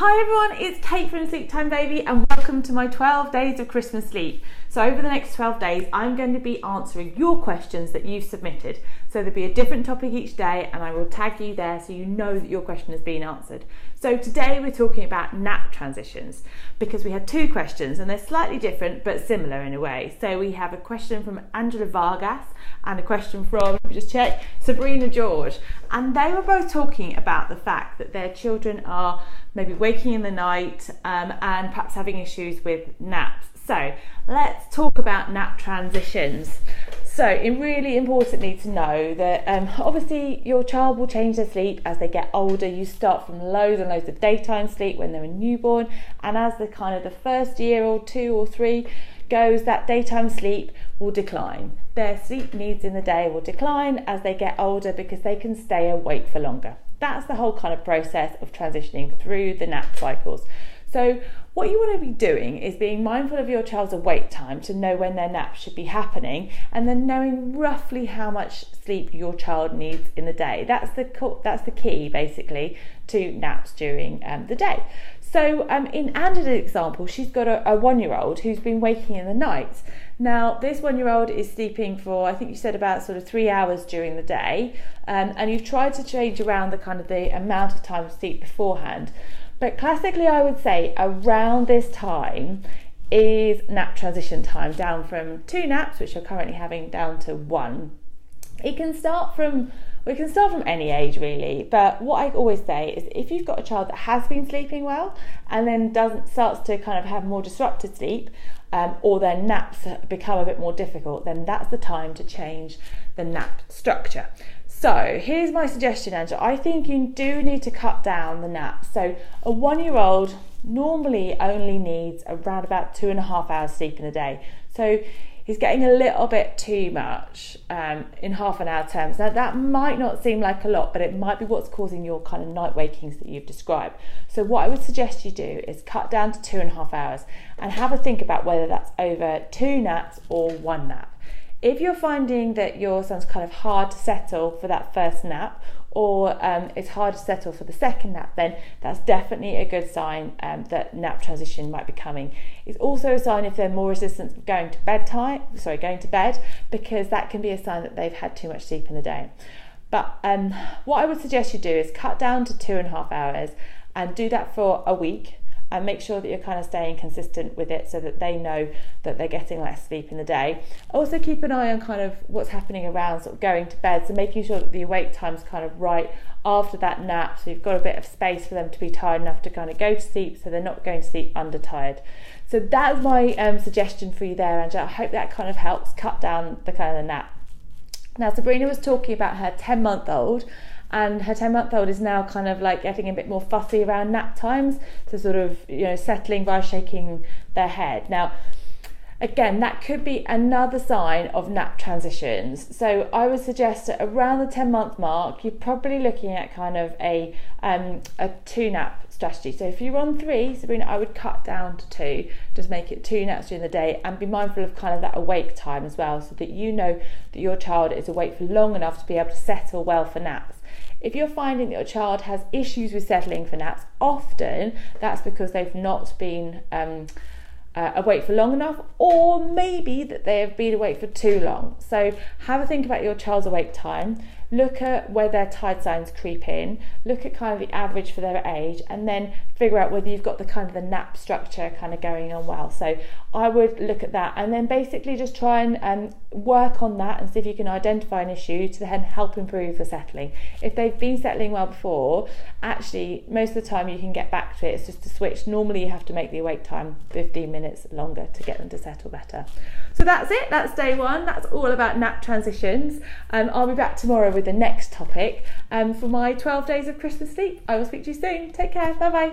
Hi everyone, it's Kate from Sleep Time Baby and welcome to my 12 days of Christmas sleep. So over the next 12 days, I'm going to be answering your questions that you've submitted. So there'll be a different topic each day and I will tag you there so you know that your question has been answered. So today we're talking about nap transitions because we had two questions and they're slightly different but similar in a way. So we have a question from Angela Vargas and a question from, let me just check, Sabrina George. And they were both talking about the fact that their children are maybe waking in the night and perhaps having issues with naps. So let's talk about nap transitions. So it's really importantly to know that obviously your child will change their sleep as they get older. You start from loads and loads of daytime sleep when they're a newborn, and as the first year or two or three goes, that daytime sleep will decline. Their sleep needs in the day will decline as they get older because they can stay awake for longer. That's the whole kind of process of transitioning through the nap cycles. So what you want to be doing is being mindful of your child's awake time to know when their nap should be happening, and then knowing roughly how much sleep your child needs in the day. That's the key basically to naps during the day. So in Angela's example, she's got a 1-year-old who's been waking in the night. Now this 1-year-old is sleeping for, I think you said, about sort of 3 hours during the day, and you've tried to change around the amount of time of sleep beforehand. But classically, I would say around this time is nap transition time, down from 2 naps, which you're currently having, down to 1. We can start from any age really, but what I always say is if you've got a child that has been sleeping well and then starts to kind of have more disrupted sleep, or their naps become a bit more difficult, then that's the time to change the nap structure. So here's my suggestion, Angela. I think you do need to cut down the naps. So a 1-year-old normally only needs around about 2.5 hours sleep in a day. So he's getting a little bit too much in half an hour terms. Now that might not seem like a lot, but it might be what's causing your kind of night wakings that you've described. So what I would suggest you do is cut down to 2.5 hours and have a think about whether that's over 2 naps or 1 nap. If you're finding that your son's kind of hard to settle for that first nap, or it's hard to settle for the second nap, then that's definitely a good sign that nap transition might be coming. It's also a sign if they're more resistant going to bed, because that can be a sign that they've had too much sleep in the day. But what I would suggest you do is cut down to 2.5 hours and do that for a week. And make sure that you're kind of staying consistent with it so that they know that they're getting less sleep in the day. Also keep an eye on kind of what's happening around sort of going to bed, so making sure that the awake time's kind of right after that nap, so you've got a bit of space for them to be tired enough to kind of go to sleep so they're not going to sleep under tired. So that's my suggestion for you there, Angela. I hope that kind of helps cut down the kind of the nap. Now Sabrina was talking about her 10-month-old, and her 10-month-old is now kind of like getting a bit more fussy around nap times, so sort of, settling by shaking their head. Now, again, that could be another sign of nap transitions. So I would suggest that around the 10-month mark, you're probably looking at kind of a 2-nap strategy. So if you're on 3, Sabrina, I would cut down to 2, just make it 2 naps during the day, and be mindful of kind of that awake time as well, so that you know that your child is awake for long enough to be able to settle well for naps. If you're finding that your child has issues with settling for naps, often that's because they've not been awake for long enough, or maybe that they have been awake for too long. So have a think about your child's awake time, look at where their tide signs creep in, look at kind of the average for their age, and then figure out whether you've got the kind of the nap structure kind of going on well. So I would look at that and then basically just try and work on that and see if you can identify an issue to then help improve the settling. If they've been settling well before, actually most of the time you can get back to it. It's just a switch. Normally you have to make the awake time 15 minutes longer to get them to settle better. So that's it. That's day 1. That's all about nap transitions. I'll be back tomorrow with the next topic for my 12 days of Christmas sleep. I will speak to you soon. Take care. Bye bye.